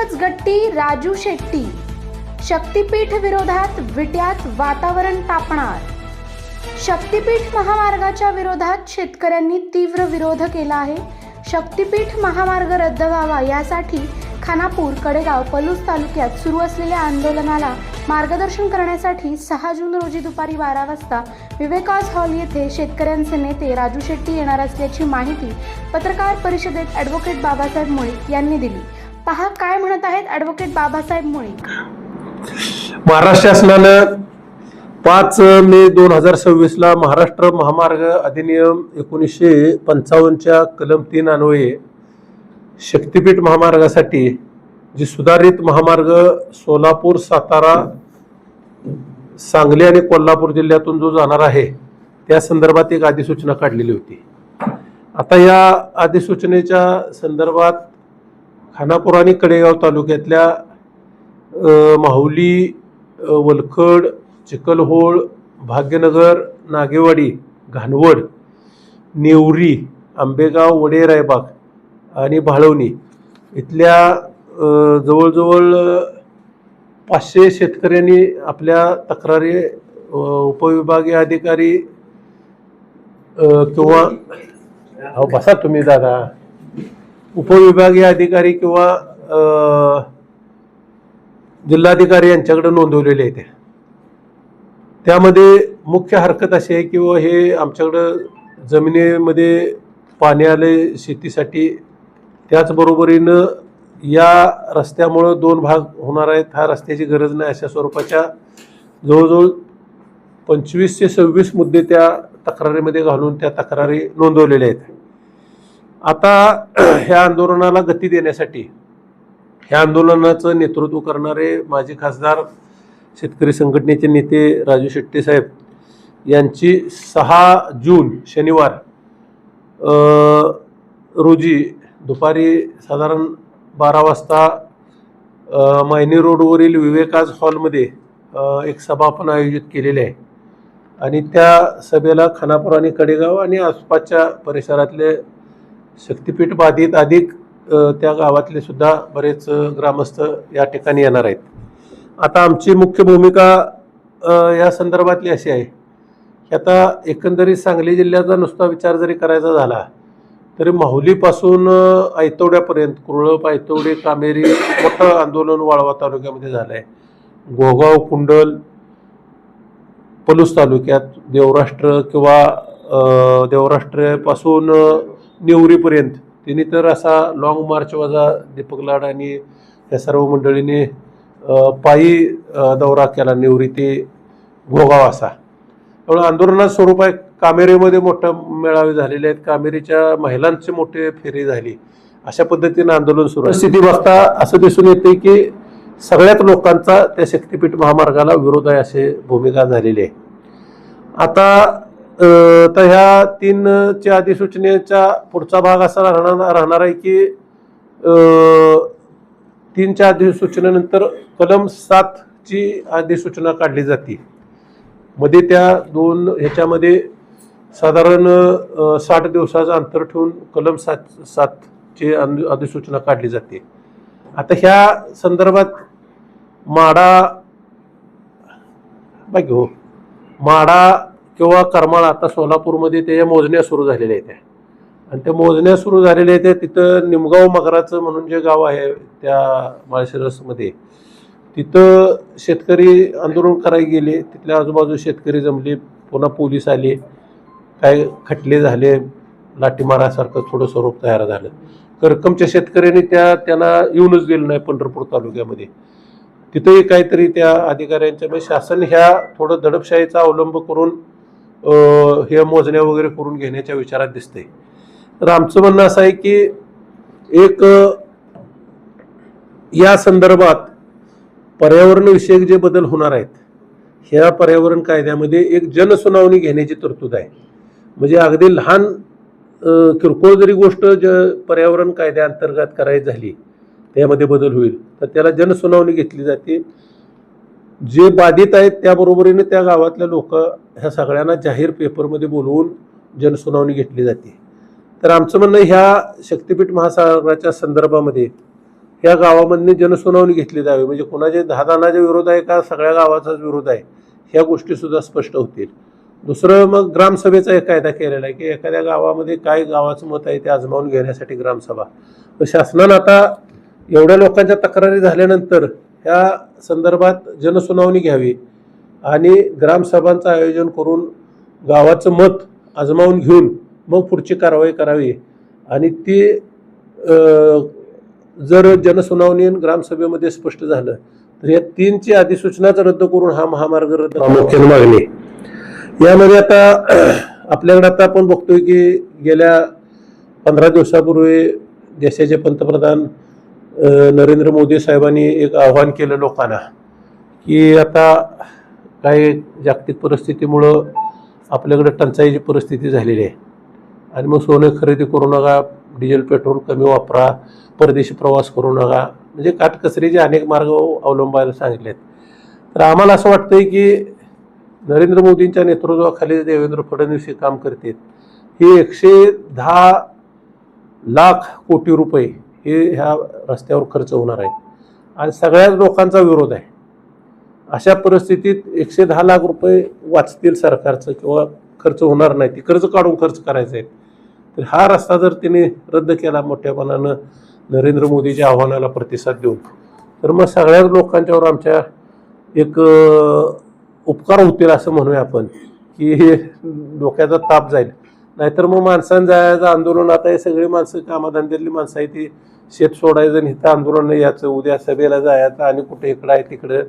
एकच गट्टी राजू शेट्टी. शक्तीपीठ विरोधात विट्यात वातावरण तापणार. शक्तीपीठ महामार्गाच्या विरोधात शेतकऱ्यांनी तीव्र विरोध केला आहे. शक्तीपीठ महामार्ग रद्द व्हावा यासाठी खानापूर, कडेगाव, पलूस तालुक्यात सुरू असलेल्या आंदोलनाला मार्गदर्शन करण्यासाठी 6 जून रोजी दुपारी 12 वाजता विवेकास हॉल येथे शेतकऱ्यांचे नेते राजू शेट्टी येणार असल्याची माहिती पत्रकार परिषदेत ॲडव्होकेट बाबासाहेब मुळीक यांनी दिली. पहा काय म्हणत आहेत ॲडव्होकेट बाबासाहेब मुळीक. महाराष्ट्र शासनानं 5 मे 2026 ला महाराष्ट्र महामार्ग अधिनियम 1955च्या कलम 3 अन्वये शक्तीपीठ महामार्गासाठी जी सुधारित महामार्ग सोलापूर, सातारा, सांगली आणि कोल्हापूर जिल्ह्यातून जो जाणार आहे त्या संदर्भात एक अधिसूचना काढलेली होती. आता या अधिसूचनेच्या संदर्भात खानापूर आणि कडेगाव तालुक्यातल्या माहुली, वलखड, चिखलहोळ, भाग्यनगर, नागेवाडी, घाणवड, नेवरी, आंबेगाव, वडे, रायबाग आणि भाळवणी इथल्या जवळजवळ 500 शेतकऱ्यांनी आपल्या तक्रारी उपविभागीय अधिकारी किंवा बसा तुम्ही दादा उपविभागीय अधिकारी किंवा जिल्हाधिकारी यांच्याकडे नोंदवलेले आहेत. त्यामध्ये मुख्य हरकत अशी आहे की हे आमच्याकडं जमिनीमध्ये पाणी आले शेतीसाठी, त्याचबरोबरीनं या रस्त्यामुळं 2 भाग होणार आहेत, ह्या रस्त्याची गरज नाही अशा स्वरूपाच्या जवळजवळ 25 ते 26 मुद्दे त्या तक्रारीमध्ये घालून त्या तक्रारी नोंदवलेल्या आहेत. आता ह्या आंदोलनाला गती देण्यासाठी ह्या आंदोलनाचं नेतृत्व करणारे माजी खासदार शेतकरी संघटनेचे नेते राजू शेट्टी साहेब यांची 6 जून शनिवार रोजी दुपारी साधारण 12 वाजता मायनी रोडवरील विवेकास हॉलमध्ये एक सभा आपण आयोजित केलेली आहे आणि त्या सभेला खानापूर आणि कडेगाव आणि आसपासच्या परिसरातले शक्तीपीठ बाधित अधिक त्या गावातले सुद्धा बरेच ग्रामस्थ या ठिकाणी येणार आहेत. आता आमची मुख्य भूमिका या संदर्भातली अशी आहे की आता एकंदरीत सांगली जिल्ह्याचा नुसता विचार जरी करायचा झाला तरी माहुलीपासून ऐतवड्यापर्यंत कुरळप, ऐतवडे, कामेरी मोठं आंदोलन वाळवा तालुक्यामध्ये झालं आहे. गोगाव, कुंडल, पलूस तालुक्यात देवराष्ट्र किंवा देवराष्ट्रापासून नेवरीपर्यंत तिने तर असा लॉंग मार्च वजा दीपक लाड आणि या सर्व मंडळींनी पायी दौरा केला नेवरी ते घोगाव असा. त्यामुळे आंदोलनाचं स्वरूप आहे. कामेरीमध्ये मोठं मेळावे झालेले आहेत, कामेरीच्या महिलांची मोठी फेरी झाली, अशा पद्धतीनं आंदोलन सुरू आहे. स्थिती बघता असं दिसून येते की सगळ्याच लोकांचा त्या शक्तीपीठ महामार्गाला विरोध आहे अशी भूमिका झालेली आहे. आता तर ह्या 3च्या अधिसूचनेचा पुढचा भाग असा राहणार आहे की 3च्या अधिसूचनेनंतर कलम 7ची अधिसूचना काढली जाते. मध्ये त्या 2 ह्याच्यामध्ये साधारण 60 दिवसाचं अंतर ठेवून कलम 7ची अधिसूचना काढली जाते. आता ह्या संदर्भात माडा किंवा करमाळा आता सोलापूरमध्ये त्या मोजण्या सुरू झालेल्या आहेत आणि त्या मोजण्या सुरू झालेल्या आहेत. तिथं निमगाव मगराचं म्हणून जे गाव आहे त्या माळशिरसमध्ये तिथं शेतकरी आंदोलन करायला गेले. तिथल्या आजूबाजू शेतकरी जमले, पुन्हा पोलीस आले, काय खटले झाले, लाठीमारासारखं थोडं स्वरूप तयार झालं. करकमच्या शेतकऱ्यांनी त्यांना येऊनच दिलं नाही पंढरपूर तालुक्यामध्ये. तिथंही काहीतरी त्या अधिकाऱ्यांच्या म्हणजे शासन ह्या थोडं दडपशाहीचा अवलंब करून हे मोजण्या वगैरे करून घेण्याच्या विचारात दिसते. तर आमचं म्हणणं असं आहे की एक या संदर्भात पर्यावरणविषयक जे बदल होणार आहेत ह्या पर्यावरण कायद्यामध्ये एक जनसुनावणी घेण्याची तरतूद आहे. म्हणजे अगदी लहान किरकोळ जरी गोष्ट पर्यावरण कायद्याअंतर्गत करायची झाली त्यामध्ये बदल होईल तर त्याला जनसुनावणी घेतली जाते. जे बाधित आहेत त्याबरोबरीने त्या गावातल्या लोक ह्या सगळ्यांना जाहीर पेपरमध्ये बोलवून जनसुनावणी घेतली जाते. तर आमचं म्हणणं ह्या शक्तीपीठ महासागराच्या संदर्भामध्ये ह्या गावामधून जनसुनावणी घेतली जावी, म्हणजे कोणाचे 10 जणांचा विरोध आहे का सगळ्या गावाचाच विरोध आहे ह्या गोष्टीसुद्धा स्पष्ट होतील. दुसरं मग ग्रामसभेचा एक कायदा केलेला आहे की एखाद्या गावामध्ये काय गावाचं मत आहे ते आजमावून घेण्यासाठी ग्रामसभा. तर शासनानं आता एवढ्या लोकांच्या तक्रारी झाल्यानंतर ह्या संदर्भात जनसुनावणी घ्यावी आणि ग्रामसभांचं आयोजन करून गावाचं मत आजमावून घेऊन मग पुढची कारवाई करावी. आणि ती जर जनसुनावणी आणि ग्रामसभेमध्ये स्पष्ट झालं तर या 3ची अधिसूचनाच रद्द करून हा महामार्ग रद्द प्रामुख्याने मागणी. यामध्ये आता आपल्याकडे आता आपण बघतोय की गेल्या 15 दिवसापूर्वी देशाचे पंतप्रधान नरेंद्र मोदी साहेबांनी एक आव्हान केलं लोकांना की आता काही जागतिक परिस्थितीमुळं आपल्याकडे टंचाईची परिस्थिती झालेली आहे आणि मग सोनं खरेदी करू नका, डिझेल पेट्रोल कमी वापरा, परदेशी प्रवास करू नका, म्हणजे काटकसरीचे अनेक मार्ग अवलंबायला सांगितलेत. तर आम्हाला असं वाटतंय की नरेंद्र मोदींच्या नेतृत्वाखाली देवेंद्र फडणवीस हे काम करतात. हे 110 लाख कोटी रुपये हे ह्या रस्त्यावर खर्च होणार आहेत आणि सगळ्याच लोकांचा विरोध आहे. अशा परिस्थितीत 110 लाख रुपये वाचतील सरकारचं किंवा खर्च होणार नाही, ती कर्ज काढून खर्च करायचे आहेत. तर हा रस्ता जर तिने रद्द केला मोठ्यापणानं नरेंद्र मोदीच्या आव्हानाला प्रतिसाद देऊन, तर मग सगळ्याच लोकांच्यावर आमच्या एक उपकार होतील असं म्हणूया आपण की हे डोक्याचा ताप जाईल. नाहीतर मग माणसांनी जायचं आंदोलन, आता हे सगळी माणसं कामाधंद्यातली माणसं आहे ती शेत सोडायचं आणि इथं आंदोलन याचं, उद्या सभेला जायचं आणि कुठे इकडं आहे तिकडं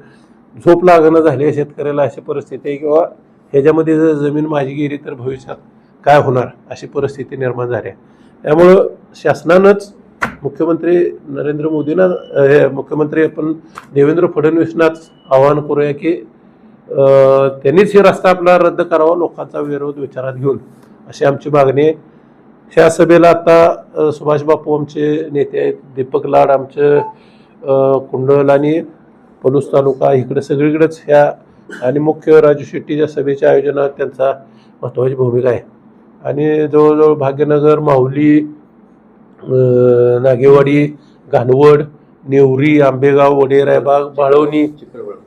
झोप लागणं झाली आहे शेतकऱ्याला, अशी परिस्थिती आहे. किंवा ह्याच्यामध्ये जर जमीन माझी गेली तर भविष्यात काय होणार अशी परिस्थिती निर्माण झाली आहे. त्यामुळं शासनानंच मुख्यमंत्री नरेंद्र मोदींना मुख्यमंत्री आपण देवेंद्र फडणवीसनाच आवाहन करूया की त्यांनीच हे रस्ता आपला रद्द करावा लोकांचा विरोध विचारात घेऊन, अशी आमची मागणी आहे. ह्या सभेला आता सुभाष बापू आमचे नेते आहेत, दीपक लाड आमचं कुंडल आणि पलूस तालुका इकडे सगळीकडेच ह्या आणि मुख्य राजू शेट्टीच्या सभेच्या आयोजनात त्यांचा महत्त्वाची भूमिका आहे. आणि जवळजवळ भाग्यनगर, माहुली, नागेवाडी, घाणवड, नेवरी, आंबेगाव, वडेरायबाग, बाळवणी,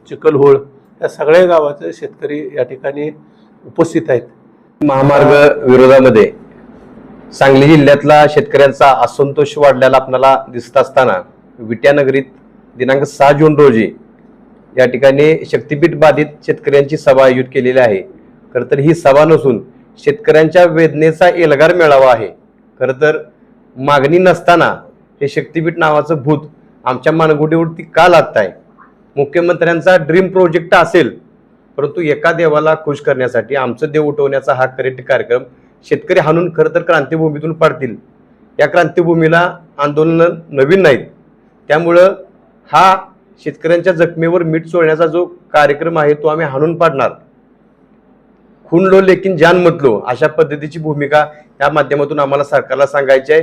चिखलहोळ या सगळ्या गावाचे शेतकरी या ठिकाणी उपस्थित आहेत. महामार्ग विरोधामध्ये सांगली जिल्ह्यातला शेतकऱ्यांचा असंतोष वाढलेला आपल्याला दिसत असताना विट्यानगरीत दिनांक 6 जून रोजी या ठिकाणी शक्तीपीठ बाधित शेतकऱ्यांची सभा आयोजित केलेली आहे. खरं तर ही सभा नसून शेतकऱ्यांच्या वेदनेचा एल्गार मेळावा आहे. खरं तर मागणी नसताना हे शक्तीपीठ नावाचं भूत आमच्या मानगुटीवरती का लागत आहे? मुख्यमंत्र्यांचा ड्रीम प्रोजेक्ट असेल, परंतु एका देवाला खुश करण्यासाठी आमचं देव उठवण्याचा हा करेक्ट कार्यक्रम शेतकरी हाणून खरं तर क्रांतीभूमीतून पाडतील. या क्रांतीभूमीला आंदोलन नवीन नाहीत, त्यामुळं हा शेतकऱ्यांच्या जखमेवर मीठ चोळण्याचा जो कार्यक्रम आहे तो आम्ही हाणून पाडणार. खून लो लेकिन जान मतलो अशा पद्धतीची भूमिका या माध्यमातून आम्हाला सरकारला सांगायची आहे.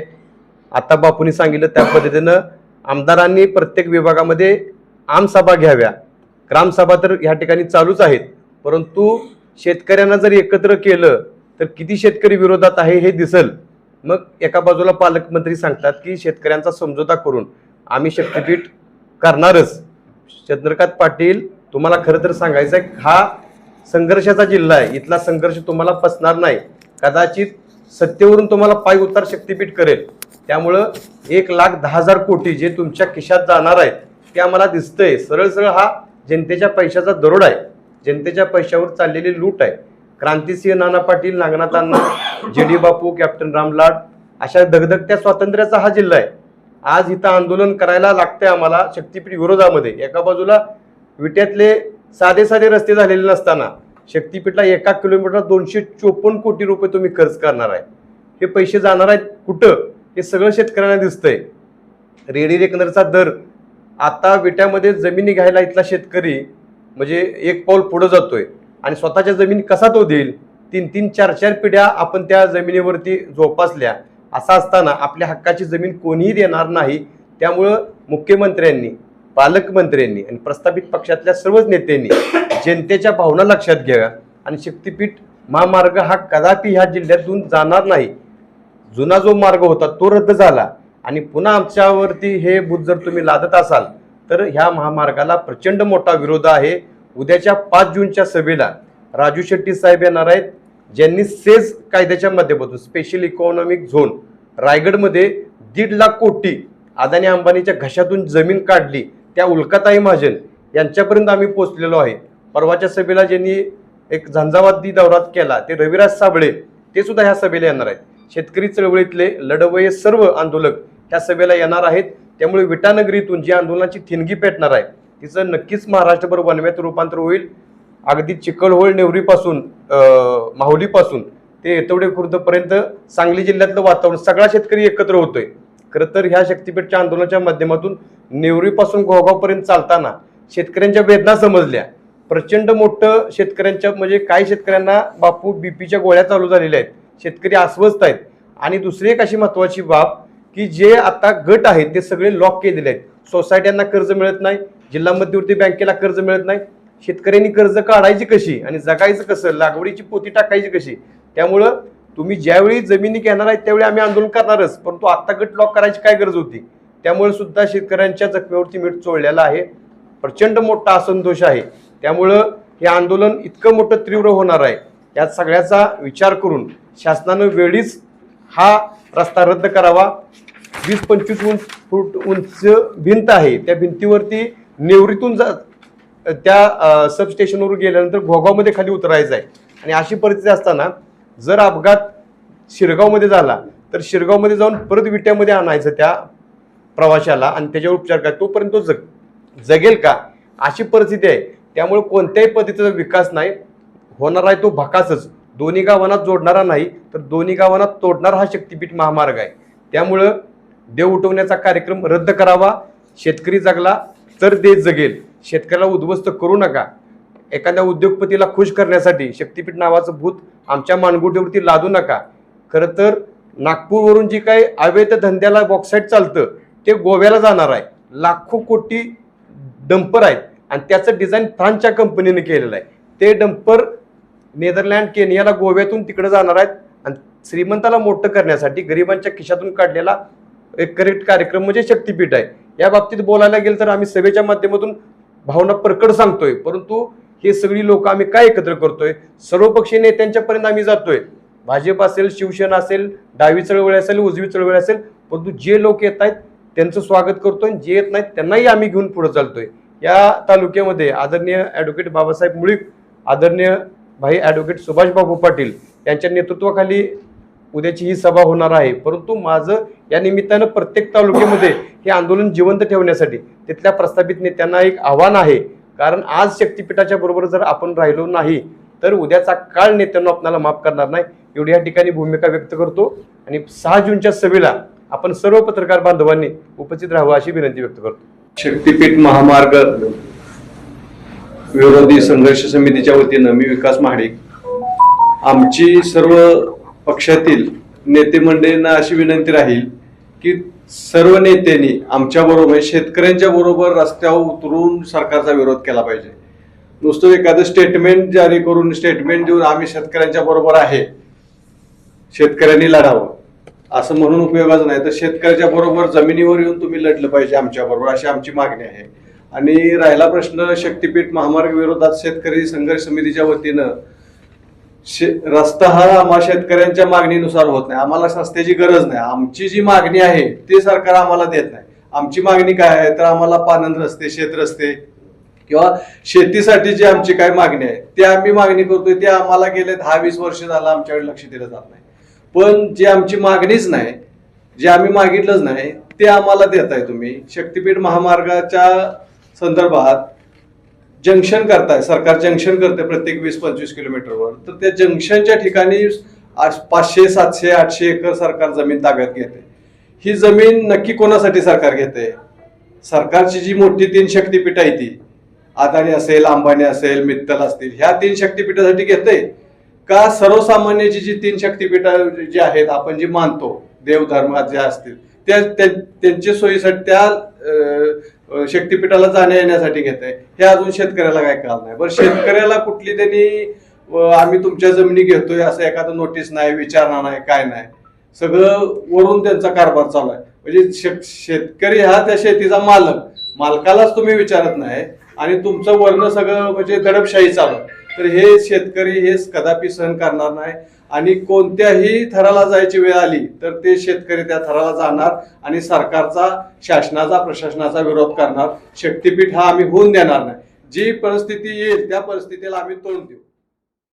आता बापूंनी सांगितलं त्या पद्धतीनं आमदारांनी प्रत्येक विभागामध्ये आमसभा घ्याव्या. ग्रामसभा तर ह्या ठिकाणी चालूच आहेत, परंतु शेतकऱ्यांना जर एकत्र केलं तर किती शेतकरी विरोधात आहे हे दिसल. मग एका बाजूला पालकमंत्री सांगतात की शेतकऱ्यांचा समझोता करून आम्ही शक्तीपीठ करणारच. चंद्रकांत पाटील, तुम्हाला खरं तर सांगायचं आहे हा संघर्षाचा जिल्हा आहे, इथला संघर्ष तुम्हाला पचणार नाही. कदाचित सत्तेवरून तुम्हाला पाय उतार शक्तीपीठ करेल. त्यामुळं 1,10,000 कोटी जे तुमच्या खिशात जाणार आहेत ते आम्हाला दिसतंय. सरळ सरळ हा जनतेच्या पैशाचा दरोडा आहे, जनतेच्या पैशावर चाललेली लूट आहे. क्रांतिसिंह नाना पाटील, नागनाथ अण्णा, JD बापू, कॅप्टन रामलाड अशा दगदगत्या स्वातंत्र्याचा हा जिल्हा आहे. आज इथं आंदोलन करायला लागतंय आम्हाला शक्तीपीठ विरोधामध्ये. एका बाजूला विट्यातले साधे साधे रस्ते झालेले नसताना शक्तीपीठला 1 किलोमीटर 254 कोटी रुपये तुम्ही खर्च करणार आहे. हे पैसे जाणार आहेत कुठं हे सगळं शेतकऱ्यांना दिसतंय. रेडी रेकनरचा दर आता विट्यामध्ये जमिनी घ्यायला इथला शेतकरी म्हणजे एक पाऊल पुढे जातोय आणि स्वतःच्या जमिनी कसा तो देईल? 3-3, 4-4 पिढ्या आपण त्या जमिनीवरती जोपासल्या. असं असताना आपल्या हक्काची जमीन कोणीही देणार नाही. त्यामुळं मुख्यमंत्र्यांनी, पालकमंत्र्यांनी आणि प्रस्थापित पक्षातल्या सर्वच नेत्यांनी जनतेच्या भावना लक्षात घ्याव्या आणि शक्तीपीठ महामार्ग हा कदापि ह्या जिल्ह्यातून जाणार नाही. जुना जो मार्ग होता तो रद्द झाला. आणि पुन्हा आमच्यावरती हे भूत जर तुम्ही लादत असाल तर ह्या महामार्गाला प्रचंड मोठा विरोध आहे. उद्याच्या 5 जूनच्या सभेला राजू शेट्टी साहेब येणार आहेत, ज्यांनी सेज कायद्याच्या माध्यमातून स्पेशल इकॉनॉमिक झोन रायगडमध्ये 1.5 लाख कोटी अदानी अंबानीच्या घशातून जमीन काढली त्या उल्काताई महाजन यांच्यापर्यंत आम्ही पोहोचलेलो आहे. परवाच्या सभेला ज्यांनी एक झंझावाती दौरा केला ते रविराज साबळे ते सुद्धा ह्या सभेला येणार आहेत. शेतकरी चळवळीतले लढवय्ये सर्व आंदोलक त्या सभेला येणार आहेत. त्यामुळे विटानगरीतून जी आंदोलनाची ठिणगी पेटणार आहे तिचं नक्कीच महाराष्ट्रभर वनव्यात रूपांतर होईल. अगदी चिखलहोळ नेवरीपासून माहुलीपासून ते येतवडे खुर्दपर्यंत सांगली जिल्ह्यातलं वातावरण सगळा शेतकरी एकत्र होतोय. खरं तर ह्या शक्तीपीठच्या आंदोलनाच्या माध्यमातून नेवरीपासून घोगावपर्यंत चालताना शेतकऱ्यांच्या वेदना समजल्या. प्रचंड मोठं शेतकऱ्यांच्या म्हणजे काही शेतकऱ्यांना बापू बीपीच्या गोळ्या चालू झालेल्या आहेत, शेतकरी अस्वस्थ आहेत. आणि दुसरी एक अशी महत्वाची बाब की जे आता गट आहेत ते सगळे लॉक केलेले आहेत. सोसायट्यांना कर्ज मिळत नाही, जिल्हा मध्यवर्ती बँकेला कर्ज मिळत नाही. शेतकऱ्यांनी कर्ज काढायची कशी आणि जगायचं कसं, लागवडीची पोती टाकायची कशी. त्यामुळं तुम्ही ज्यावेळी जमिनी घेणार आहेत त्यावेळी आम्ही आंदोलन करणारच, परंतु आता गट लॉक करायची काय गरज होती. त्यामुळे सुद्धा शेतकऱ्यांच्या जखमेवरती मीठ चोळलेलं आहे. प्रचंड मोठा असंतोष आहे. त्यामुळं हे आंदोलन इतकं मोठं तीव्र होणार आहे. यात सगळ्याचा विचार करून शासनानं वेळीच हा रस्ता रद्द करावा. 20-25 फूट उंच भिंत आहे, त्या भिंतीवरती नेवरीतून त्या सबस्टेशनवर गेल्यानंतर घोगावमध्ये खाली उतरायचं आहे. आणि अशी परिस्थिती असताना जर अपघात शिरगावमध्ये झाला तर शिरगावमध्ये जाऊन परत विट्यामध्ये आणायचं त्या प्रवाशाला आणि त्याच्यावर उपचार करा, तोपर्यंत तो जगेल का, अशी परिस्थिती आहे. त्यामुळे कोणत्याही पद्धतीचा विकास नाही होणार आहे, तो भकासच. दोन्ही गावांना जोडणारा नाही तर दोन्ही गावांना तोडणारा हा शक्तीपीठ महामार्ग आहे. त्यामुळं देव उठवण्याचा कार्यक्रम रद्द करावा. शेतकरी जगला तर देश जगेल. शेतकऱ्याला उद्ध्वस्त करू नका. एखाद्या उद्योगपतीला खुश करण्यासाठी शक्तीपीठ नावाचं भूत आमच्या मानगुटीवरती लादू नका. खरं तर नागपूरवरून जी काही अवैध धंद्याला बॉक्साईट चालतं ते गोव्याला जाणार आहे. लाखो कोटी डंपर आहेत आणि त्याचं डिझाईन फ्रान्सच्या कंपनीने केलेलं आहे. ते डंपर नेदरलँड, केनियाला, गोव्यातून तिकडे जाणार आहेत. आणि श्रीमंताला मोठं करण्यासाठी गरिबांच्या खिशातून काढलेला एक करेक्ट कार्यक्रम म्हणजे शक्तीपीठ आहे. या बाबतीत बोलायला गेलं तर आम्ही सभेच्या माध्यमातून भावना प्रकट सांगतोय, परंतु हे सगळी लोक आम्ही काय एकत्र करतोय, सर्वपक्षीय नेत्यांच्यापर्यंत आम्ही जातोय. भाजप असेल, शिवसेना असेल, डावी चळवळ असेल, उजवी चळवळ असेल, परंतु जे लोक येत आहेत त्यांचं स्वागत करतोय, जे येत नाहीत त्यांनाही आम्ही घेऊन पुढे चालतोय. या तालुक्यामध्ये आदरणीय ॲडव्होकेट बाबासाहेब मुळीक, आदरणीय भाई ॲडव्होकेट सुभाषबाबू पाटील यांच्या नेतृत्वाखाली उद्याची ही सभा होणार आहे. परंतु माझं या निमित्तानं प्रत्येक तालुक्यामध्ये हे आंदोलन जिवंत ठेवण्यासाठी तिथल्या प्रस्थापित नेत्यांना एक आव्हान आहे. कारण आज शक्तीपीठाच्या बरोबर जर आपण राहिलो नाही तर उद्याचा काळ नेत्यांना आपल्याला माफ करणार नाही. एवढी या ठिकाणी भूमिका व्यक्त करतो आणि 6 जूनच्या सभेला आपण सर्व पत्रकार बांधवांनी उपस्थित राहावं अशी विनंती व्यक्त करतो. शक्तीपीठ महामार्ग विरोधी संघर्ष समितीच्या वतीनं मी विकास महाडिक, आमची सर्व पक्षातील नेते मंडळींना अशी विनंती राहील की सर्व नेत्यांनी आमच्या बरोबर शेतकऱ्यांच्या बरोबर रस्त्यावर उतरून सरकारचा विरोध केला पाहिजे. नुसतं एखादं स्टेटमेंट जारी करून स्टेटमेंट देऊन आम्ही शेतकऱ्यांच्या बरोबर आहे, शेतकऱ्यांनी लढावं असं म्हणून उपयोगाचं नाही. तर शेतकऱ्याच्या बरोबर जमिनीवर येऊन तुम्ही लढलं पाहिजे आमच्या बरोबर, अशी आमची मागणी आहे. आणि राहिला प्रश्न शक्तीपीठ महामार्ग विरोधात शेतकरी संघर्ष समितीच्या वतीनं रस्ता हा आम्हाला शेतकऱ्यांच्या मागणीनुसार होत नाही. आम्हाला रस्त्याची गरज नाही. आमची जी मागणी आहे ते सरकार आम्हाला देत नाही. आमची मागणी काय आहे तर आम्हाला पानंद रस्ते, शेत रस्ते किंवा शेतीसाठी जी आमची काय मागणी आहे ते आम्ही मागणी करतोय. ते आम्हाला गेले 10-20 वर्ष झालं आमच्याकडे लक्ष दिलं जात नाही. पण जे आमची मागणीच नाही, जे आम्ही मागितलंच नाही ते आम्हाला देताय तुम्ही. शक्तीपीठ महामार्गाच्या संदर्भात जंक्शन करताय, सरकार जंक्शन करते प्रत्येक 20-25 किलोमीटरवर. तर त्या जंक्शनच्या ठिकाणी 500, 700, 800 एकर सरकार जमीन ताब्यात घेते. ही जमीन नक्की कोणासाठी सरकार घेते? सरकारची जी मोठी 3 शक्तीपीठ आहे ती अदानी असेल, अंबानी असेल, मित्तल असतील, ह्या 3 शक्तीपीठासाठी घेते का सर्वसामान्याची जी 3 शक्तीपीठ जी आहेत आपण जी मानतो देवधर्मात ज्या असतील त्यांच्या सोयीसाठी त्या शक्तीपीठाला जाण्या येण्यासाठी घेत आहे. हे अजून शेतकऱ्याला काय कळलं नाही. बरं, शेतकऱ्याला कुठली त्यांनी आम्ही तुमच्या जमिनी घेतोय असं एखादं नोटीस नाही, विचारणा नाही, काय नाही. सगळं वरून त्यांचा कारभार चालू आहे. म्हणजे शेतकरी हा त्या शेतीचा मालकालाच तुम्ही विचारत नाही आणि तुमचं वर्ण सगळं म्हणजे दडपशाही चालू आहे. तर हे शेतकरी हे कदापि सहन करणार नाही आणि कोणत्याही थराला जायची वेळ आली तर ते शेतकरी त्या थराला जाणार आणि सरकारचा, शासनाचा, प्रशासनाचा विरोध करणार. शक्तीपीठ हा आम्ही होऊन देणार नाही. जी परिस्थिती येईल त्या परिस्थितीला आम्ही तोंड देऊ.